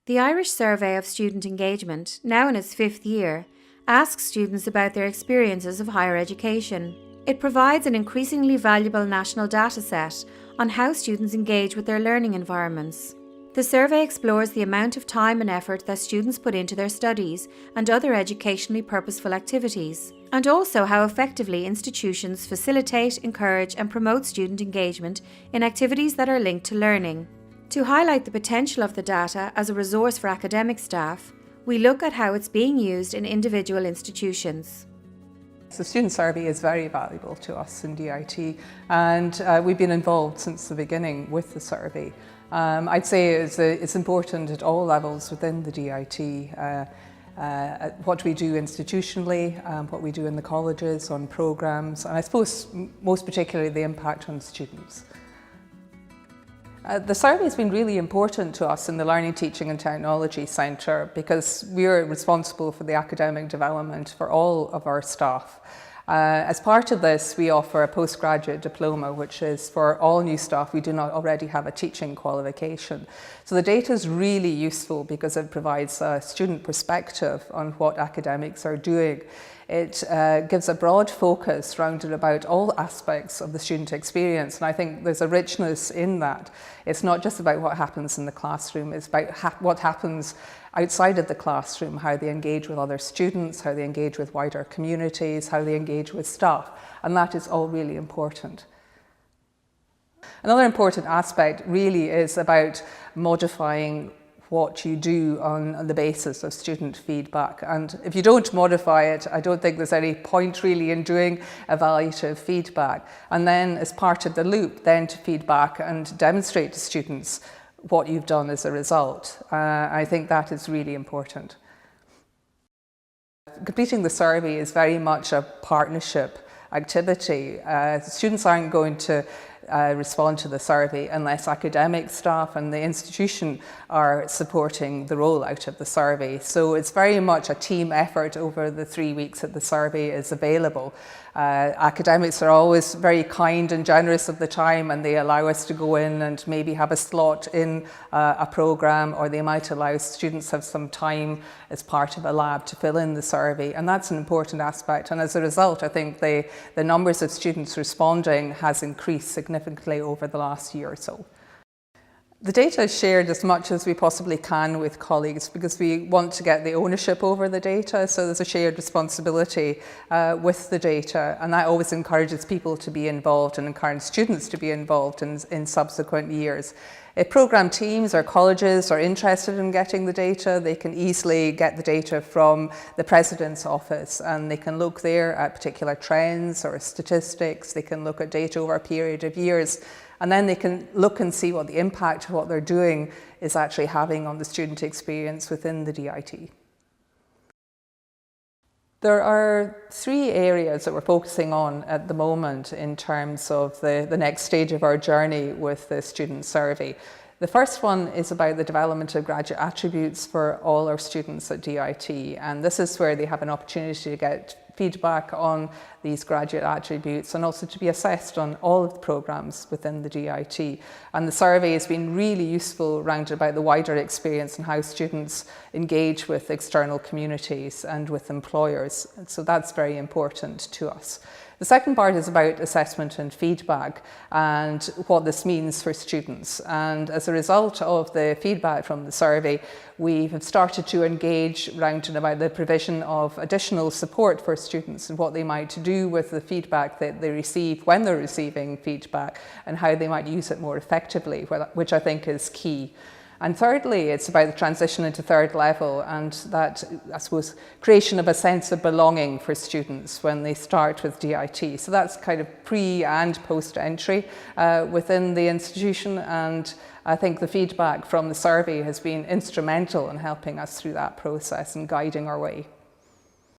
The Irish Survey of Student Engagement, now in its 5th year, asks students about their experiences of higher education. It provides an increasingly valuable national data set on how students engage with their learning environments. The survey explores the amount of time and effort that students put into their studies and other educationally purposeful activities, and also how effectively institutions facilitate, encourage and promote student engagement in activities that are linked to learning. To highlight the potential of the data as a resource for academic staff, we look at how it's being used in individual institutions. The student survey is very valuable to us in DIT, and we've been involved since the beginning with the survey. I'd say it's important at all levels within the DIT, what we do institutionally, what we do in the colleges, on programmes, and I suppose most particularly the impact on students. The survey has been really important to us in the Learning, Teaching and Technology Centre because we are responsible for the academic development for all of our staff. As part of this, we offer a postgraduate diploma, which is for all new staff who do not already have a teaching qualification. So the data is really useful because it provides a student perspective on what academics are doing. It gives a broad focus rounded about all aspects of the student experience, and I think there's a richness in that. It's not just about what happens in the classroom, it's about what happens outside of the classroom, how they engage with other students, how they engage with wider communities, how they engage with staff, and that is all really important. Another important aspect really is about modifying what you do on the basis of student feedback, and if you don't modify it, I don't think there's any point really in doing evaluative feedback. And then as part of the loop, then to feedback and demonstrate to students what you've done as a result. I think that is really important. Completing the survey is very much a partnership activity. Students aren't going to respond to the survey unless academic staff and the institution are supporting the rollout of the survey. So it's very much a team effort over the 3 weeks that the survey is available. Academics are always very kind and generous of the time, and they allow us to go in and maybe have a slot in a programme, or they might allow students to have some time as part of a lab to fill in the survey, and that's an important aspect. And as a result, I think the numbers of students responding has increased significantly over the last year or so. The data is shared as much as we possibly can with colleagues because we want to get the ownership over the data, so there's a shared responsibility with the data, and that always encourages people to be involved and encourages students to be involved in subsequent years. If programme teams or colleges are interested in getting the data, they can easily get the data from the President's Office, and they can look there at particular trends or statistics. They can look at data over a period of years, and then they can look and see what the impact of what they're doing is actually having on the student experience within the DIT. There are 3 areas that we're focusing on at the moment in terms of the next stage of our journey with the student survey. The first one is about the development of graduate attributes for all our students at DIT, and this is where they have an opportunity to get feedback on these graduate attributes and also to be assessed on all of the programmes within the DIT. And the survey has been really useful round about the wider experience and how students engage with external communities and with employers. So that's very important to us. The second part is about assessment and feedback and what this means for students. And as a result of the feedback from the survey, we have started to engage round and about the provision of additional support for students and what they might do with the feedback that they receive when they're receiving feedback and how they might use it more effectively, which I think is key. And thirdly, it's about the transition into third level and that, I suppose, creation of a sense of belonging for students when they start with DIT. So that's kind of pre and post entry within the institution, and I think the feedback from the survey has been instrumental in helping us through that process and guiding our way.